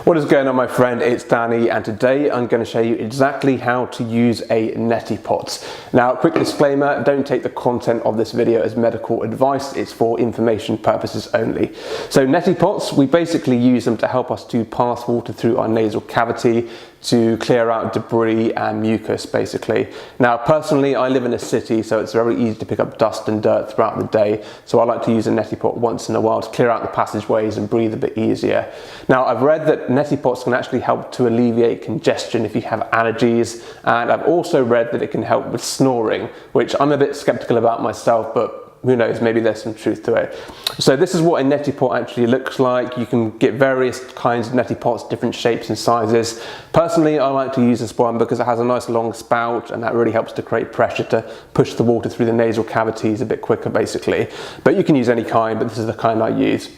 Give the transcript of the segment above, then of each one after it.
What is going on, my friend? It's Danny, and today I'm going to show you exactly how to use a neti pot. Now, quick disclaimer, don't take the content of this video as medical advice, it's for information purposes only. So neti pots, we basically use them to help us to pass water through our nasal cavity, to clear out debris and mucus basically. Now personally I live in a city, so it's very easy to pick up dust and dirt throughout the day, so I like to use a neti pot once in a while to clear out the passageways and breathe a bit easier. Now I've read that neti pots can actually help to alleviate congestion if you have allergies, and I've also read that it can help with snoring, which I'm a bit skeptical about myself, but who knows, maybe there's some truth to it. So this is what a neti pot actually looks like. You can get various kinds of neti pots, different shapes and sizes. Personally, I like to use this one because it has a nice long spout, and that really helps to create pressure to push the water through the nasal cavities a bit quicker basically. But you can use any kind, but this is the kind I use.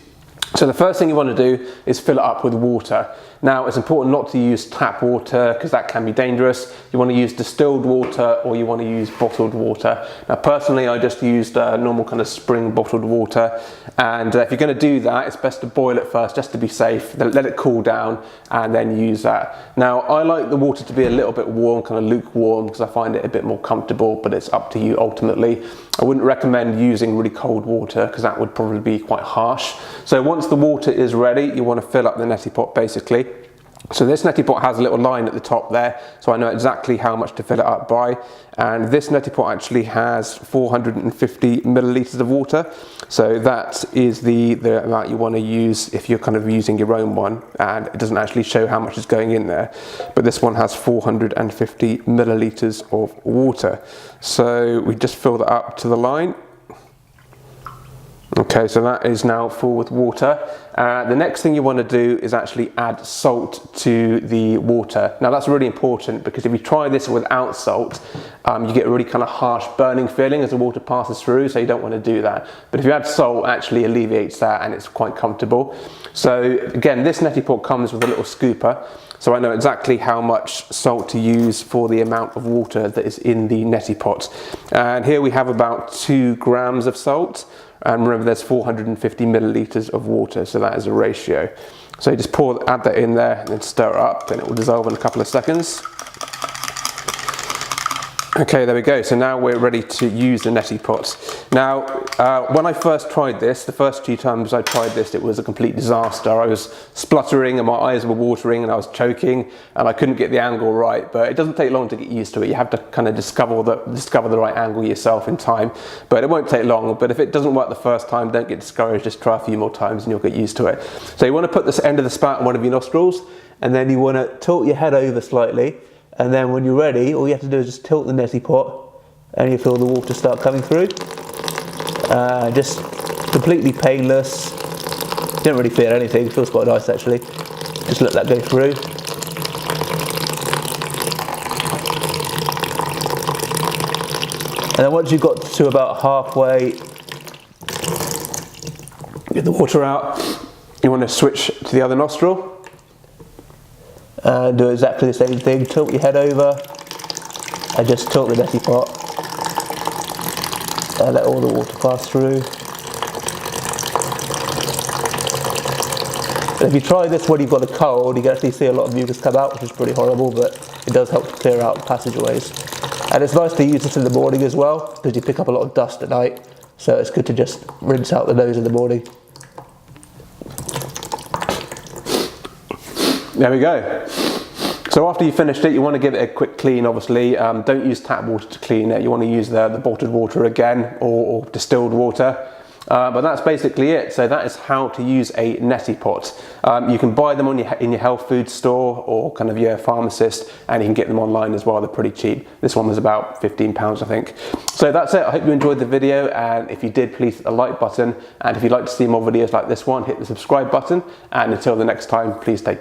So the first thing you want to do is fill it up with water. Now it's important not to use tap water because that can be dangerous. You want to use distilled water, or you want to use bottled water. Now personally I just used normal kind of spring bottled water, and if you're going to do that, it's best to boil it first just to be safe, then let it cool down and then use that. Now I like the water to be a little bit warm, kind of lukewarm, because I find it a bit more comfortable, but it's up to you ultimately. I wouldn't recommend using really cold water because that would probably be quite harsh. So once the water is ready, you want to fill up the neti pot basically. So this neti pot has a little line at the top there, so I know exactly how much to fill it up by. And this neti pot actually has 450 millilitres of water. So that is the amount you want to use if you're kind of using your own one. And it doesn't actually show how much is going in there. But this one has 450 millilitres of water. So we just fill that up to the line. Okay, so that is now full with water. The next thing you want to do is actually add salt to the water. Now that's really important, because if you try this without salt, you get a really kind of harsh burning feeling as the water passes through, so you don't want to do that. But if you add salt, it actually alleviates that, and it's quite comfortable. So again, this neti pot comes with a little scooper, so I know exactly how much salt to use for the amount of water that is in the neti pot. And here we have about 2 grams of salt. And remember, there's 450 millilitres of water, so that is a ratio. So you just add that in there and then stir it up, then it will dissolve in a couple of seconds. Okay, there we go. So now we're ready to use the neti pot. Now, when I first tried this, the first few times I tried this, it was a complete disaster. I was spluttering and my eyes were watering and I was choking and I couldn't get the angle right, but it doesn't take long to get used to it. You have to kind of discover the right angle yourself in time, but it won't take long. But if it doesn't work the first time, don't get discouraged, just try a few more times and you'll get used to it. So you want to put this end of the spout in one of your nostrils, and then you want to tilt your head over slightly. And then when you're ready, all you have to do is just tilt the neti pot and you feel the water start coming through. Just completely painless. You don't really feel anything, it feels quite nice actually. Just let that go through. And then once you've got to about halfway, get the water out, you want to switch to the other nostril. And do exactly the same thing, tilt your head over and just tilt the neti pot and let all the water pass through. And if you try this when you've got a cold, you can actually see a lot of mucus come out, which is pretty horrible, but it does help to clear out passageways. And it's nice to use this in the morning as well, because you pick up a lot of dust at night, so it's good to just rinse out the nose in the morning. There we go. So after you've finished it, you want to give it a quick clean, obviously. Don't use tap water to clean it. You want to use the bottled water again, or distilled water. But that's basically it. So that is how to use a neti pot. You can buy them in your health food store or kind of your pharmacist, and you can get them online as well. They're pretty cheap. This one was about £15, I think. So that's it. I hope you enjoyed the video, and if you did, please hit the like button. And if you'd like to see more videos like this one, hit the subscribe button. And until the next time, please take care.